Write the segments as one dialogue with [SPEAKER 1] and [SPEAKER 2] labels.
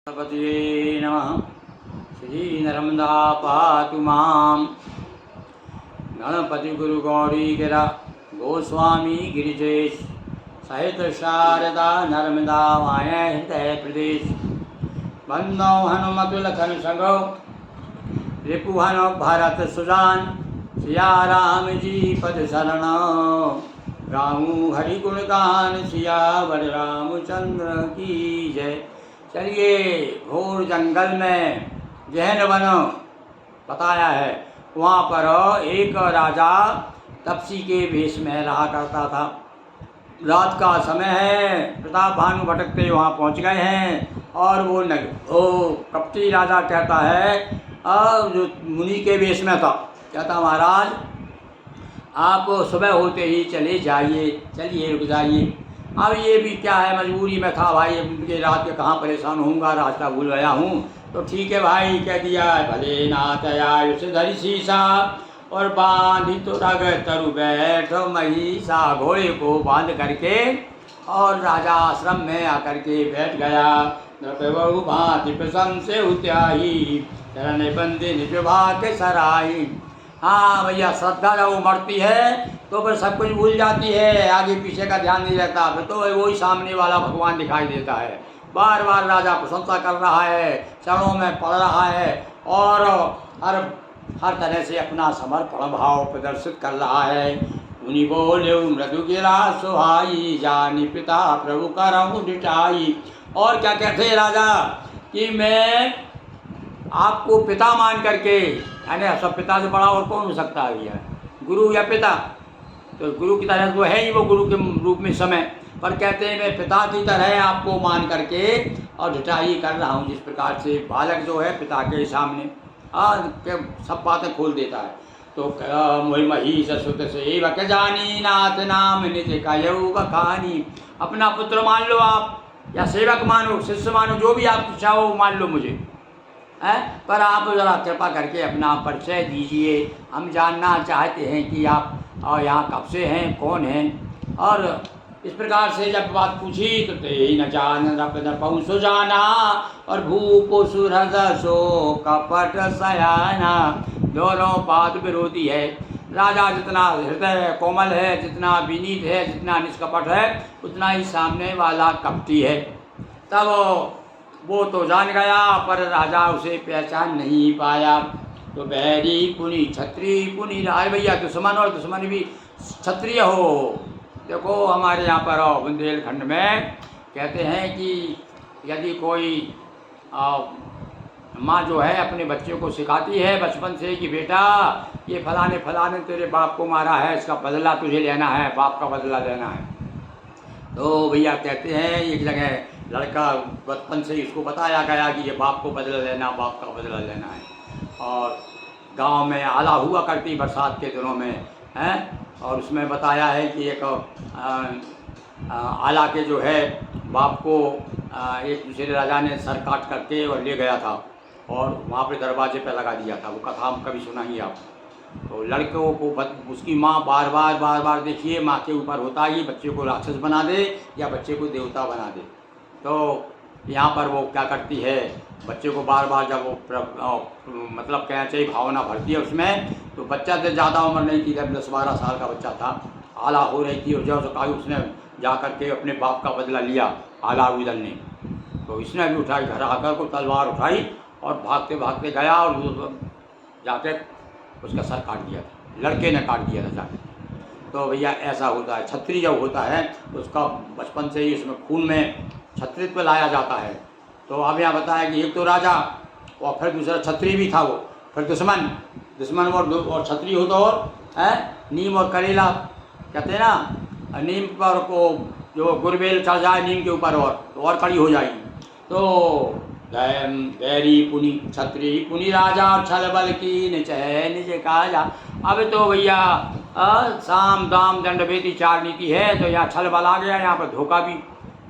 [SPEAKER 1] गणपतये नमः। श्री नर्मदा पातु मां। गणपति गुरु गौरी गिरा गोस्वामी गिरिजेश सहित शारदा नर्मदा माया हृदय प्रदेश। बंदो हनुमत लखन संगो रिपुहन भरत सुजान सिया राम जी पद शरण। रामू हरि गुण गान सियावर रामचंद्र की जय। चलिए, घोर जंगल में गहन वन बताया है, वहाँ पर एक राजा तपसी के वेश में रहा करता था। रात का समय है, प्रताप भानु भटकते वहाँ पहुँच गए हैं और वो कपटी राजा कहता है, जो मुनि के वेश में था, कहता महाराज आप सुबह होते ही चले जाइए, चलिए रुक जाइए। अब ये भी क्या है, मजबूरी में था भाई, उनके रात के कहाँ परेशान होऊंगा, रास्ता भूल गया हूँ। तो ठीक है भाई, कह दिया भले नाथ आय उसे धरी शीशा और बांधी तो रग तरु बैठो महिषा। घोड़े को बांध करके और राजा आश्रम में आकर के बैठ गया। बहु भांति प्रसन्न से उत्याही चरण बंदे निभा के सराही। हाँ भैया, श्रद्धा जब उमड़ती है तो फिर सब कुछ भूल जाती है, आगे पीछे का ध्यान नहीं रहता, फिर तो वही सामने वाला भगवान दिखाई देता है। बार बार राजा प्रशंसा कर रहा है, चरणों में पड़ रहा है और हर तरह से अपना समर्पण भाव प्रदर्शित कर रहा है। उन्हीं बोले मृदु गिरा सुहाई जानी पिता प्रभु करम डिटाई। और क्या कहते हैं राजा कि मैं आपको पिता मान करके, यानी सब पिता से बड़ा और कौन हो सकता है भैया, गुरु या पिता। तो गुरु की तरह तो है ही वो, गुरु के रूप में समय, पर कहते हैं मैं पिता की तरह आपको मान करके और ढिठाई कर रहा हूँ। जिस प्रकार से बालक जो है पिता के सामने सब बातें खोल देता है। तो मोहि महिष सुत से वक जानी नाथ नाम निज कयऊ बखानी। अपना पुत्र मान लो आप, या सेवक मानो, शिष्य मानो, जो भी आप चाहो मान लो मुझे, है, पर आप ज़रा कृपा करके अपना परिचय दीजिए। हम जानना चाहते हैं कि आप और यहाँ कब से हैं, कौन हैं। और इस प्रकार से जब बात पूछी तो ते न जान न पहुँचो जाना और भूपो सुरद सो कपट सयाना। दोनों बात विरोधी है। राजा जितना हृदय कोमल है, जितना विनीत है, जितना निष्कपट है, उतना ही सामने वाला कपटी है। तब वो तो जान गया, पर राजा उसे पहचान नहीं पाया। तो बैरी पुनि क्षत्रिय पुनि राय। भैया दुश्मन और दुश्मन भी क्षत्रिय हो। देखो हमारे यहाँ पर बुंदेलखंड में कहते हैं कि यदि कोई माँ जो है अपने बच्चे को सिखाती है बचपन से कि बेटा ये फलाने फलाने तेरे बाप को मारा है, इसका बदला तुझे लेना है, बाप का बदला लेना है। तो भैया कहते हैं एक जगह लड़का बचपन से इसको बताया गया कि ये बाप को बदला लेना, बाप का बदला लेना है। और गांव में आला हुआ करती बरसात के दिनों में, हैं, और उसमें बताया है कि एक आला के जो है बाप को एक दूसरे राजा ने सर काट करके और ले गया था और वहाँ पे दरवाजे पे लगा दिया था। वो कथा हम कभी सुना ही आप। तो लड़कों को उसकी माँ बार बार देखिए, माँ के ऊपर होता ही बच्चे को राक्षस बना दे या बच्चे को देवता बना दे। तो यहाँ पर वो क्या करती है, बच्चे को बार बार जब वो मतलब कहना चाहिए भावना भरती है उसमें, तो बच्चा से ज़्यादा उम्र नहीं थी, जब 10-12 साल का बच्चा था, आला हो रही थी, और जब कहा उसने जा कर के अपने बाप का बदला लिया आला उदल ने। तो इसने भी उठाई, घर आकर को तलवार उठाई और भागते भागते गया और जाके उसका सर काट दिया था, लड़के ने काट दिया था जाके। तो भैया ऐसा होता है, क्षत्रिय जब होता है तो उसका बचपन से ही उसमें खून में क्षत्रित्व लाया जाता है। तो अब यहाँ बताया कि एक तो राजा और फिर दूसरा क्षत्रिय भी था वो, फिर दुश्मन और क्षत्रिय हो तो और है नीम और करेला कहते हैं ना, नीम पर को जो गुरबेल चढ़ जाए नीम के ऊपर और कड़ी हो जाएगी। तो बैरी पुनि क्षत्रिय पुनि राजा और छल बल की निज काजा। अब तो भैया साम दाम दंड भेदी 4 नीति है, तो यहाँ छल बल आ गया, यहाँ पर धोखा भी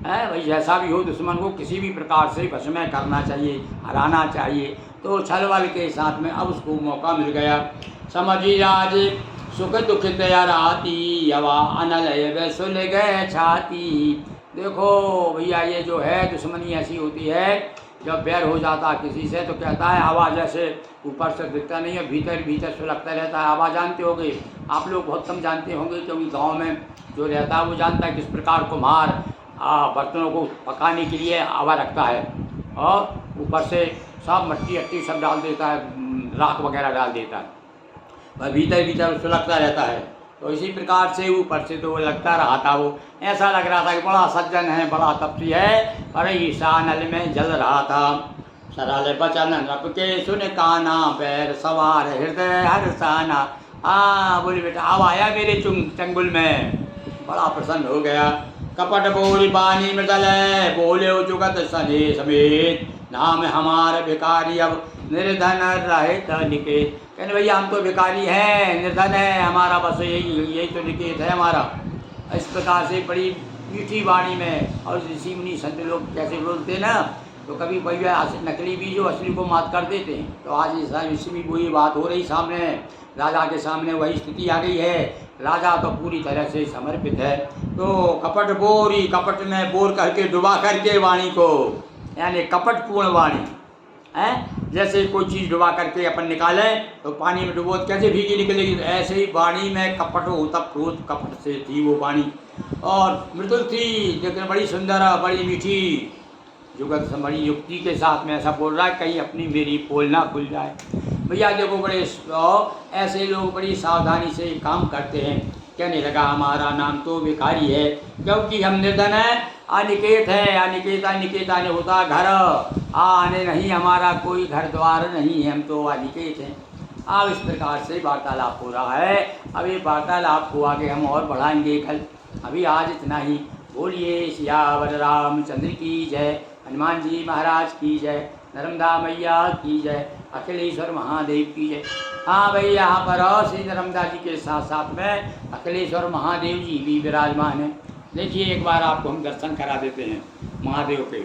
[SPEAKER 1] है। भाई जैसा भी हो दुश्मन को किसी भी प्रकार से वश में करना चाहिए, हराना चाहिए। तो छल बल के साथ में अब उसको मौका मिल गया। समझी राज सुख दुख तैयाराती यवा अनलय सुल गए छाती। देखो भैया, ये जो है दुश्मनी ऐसी होती है, जब बैर हो जाता है किसी से तो कहता है आवाज़ ऐसे ऊपर से दिखता नहीं है, भीतर भीतर सुलगता रहता है। आवाज़ जानते होंगे आप लोग, बहुत कम जानते होंगे, क्योंकि गांव में जो रहता है वो जानता है किस प्रकार कुम्हार बर्तनों को पकाने के लिए आवा रखता है, और ऊपर से सब मट्टी अट्टी सब डाल देता है, राख वगैरह डाल देता है, वह भीतर भीतर सुलगता रहता है। तो इसी प्रकार से ऊपर से तो वो लगता रहा था, वो ऐसा लग रहा था कि बड़ा सज्जन है, बड़ा तपस्वी है, पर ईशा नल में जल रहा था। सरल बचन रप के सुन काना, पैर सवार हृदय हर्षाना। बोली बेटा अब आया मेरे चंगुल में, बड़ा प्रसन्न हो गया। कपट बोली बानी मृदल, बोले जुगत सने समेत, नाम हमार भिखारी अब निर्धन रहे निकेत। कहने भैया हम तो भिखारी हैं, निर्धन है, हमारा बस यही तो निकेत है हमारा। इस प्रकार से बड़ी मीठी वाणी में, और ऋषि मुनि संत लोग कैसे बोलते ना, तो कभी भैया नकली भी जो असली को मात कर देते हैं। तो आज इसमें भी वही बात हो रही सामने, राजा के सामने वही स्थिति आ गई है। राजा तो पूरी तरह से समर्पित है। तो कपट बोरी, कपट में बोर करके डुबा करके वाणी को, यानी कपटपूर्ण वाणी है। जैसे कोई चीज़ डुबा करके अपन निकालें तो पानी में डुबो तो कैसे भीगी निकलेगी, ऐसे ही वाणी में कपट होता, क्रोध कपट से थी वो वाणी, और मृदुल थी लेकिन बड़ी सुंदर, बड़ी मीठी, जुगत से बड़ी युक्ति के साथ में ऐसा बोल रहा है, कहीं अपनी मेरी पोल ना खुल जाए। भैया देखो बड़े ऐसे लोग बड़ी सावधानी से काम करते हैं। कहने लगा हमारा नाम तो भिखारी है, क्योंकि हम निर्धन है, अनिकेत है। अनिकेत अनिकेत आने होता घर, आने नहीं, हमारा कोई घर द्वार नहीं है, हम तो अनिकेत हैं। अब इस प्रकार से वार्तालाप हो रहा है। अभी वार्तालाप को आगे हम और बढ़ाएंगे कल, अभी आज इतना ही। बोलिए सियावर रामचंद्र की जय, हनुमान जी महाराज की जय, नर्मदा मैया की जय, अखिलेश्वर महादेव की जय। हाँ भाई, यहाँ पर श्री नर्मदा जी के साथ साथ में अखिलेश्वर महादेव जी भी विराजमान हैं। देखिए एक बार आपको हम दर्शन करा देते हैं महादेव के।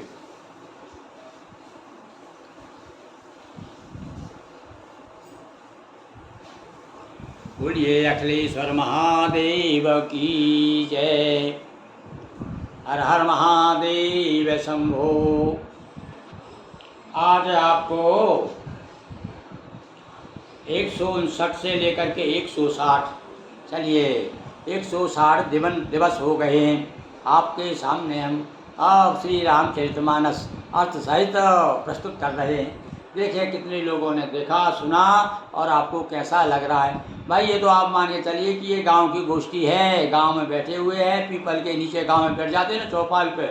[SPEAKER 1] बोलिए अखिलेश्वर महादेव की जय, हर हर महादेव शंभो। आज आपको 159 से लेकर के 160, चलिए 160 दिवस हो गए हैं आपके सामने। हम अब श्री रामचरितमानस अर्थ सहित प्रस्तुत कर रहे हैं। देखिए कितने लोगों ने देखा सुना और आपको कैसा लग रहा है। भाई ये तो आप मान के चलिए कि ये गांव की गोष्ठी है, गांव में बैठे हुए हैं, पीपल के नीचे गांव में बैठ जाते हैं ना चौपाल पे,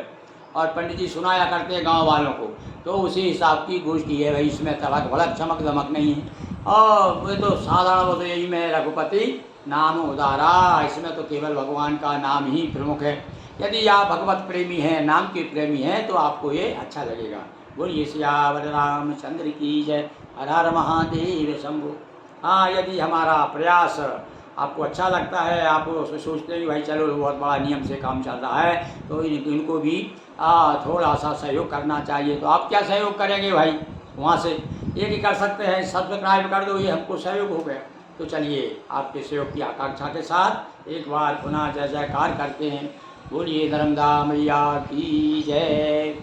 [SPEAKER 1] और पंडित जी सुनाया करते हैं गांव वालों को, तो उसी हिसाब की गोष्ठी है भाई। इसमें तड़क भड़क चमक दमक नहीं है। और वे तो साधारण, वो तो यही में रघुपति नाम उदारा, इसमें तो केवल भगवान का नाम ही प्रमुख है। यदि आप भगवत प्रेमी हैं, नाम के प्रेमी हैं, तो आपको ये अच्छा लगेगा। बोलिए सियावर रामचंद्र की जय, हर हर महादेव शंभो। हाँ, यदि हमारा प्रयास आपको अच्छा लगता है, आप सोचते हैं कि भाई चलो बहुत बड़ा नियम से काम चल रहा है, तो इनको भी थोड़ा सा सहयोग करना चाहिए। तो आप क्या सहयोग करेंगे भाई, वहाँ से एक ही कर सकते हैं, सब्सक्राइब कर दो, ये हमको सहयोग हो गया। तो चलिए आपके सहयोग की आकांक्षा के साथ एक बार पुनः जय जयकार करते हैं। बोलिए नर्मदा मैया की जय।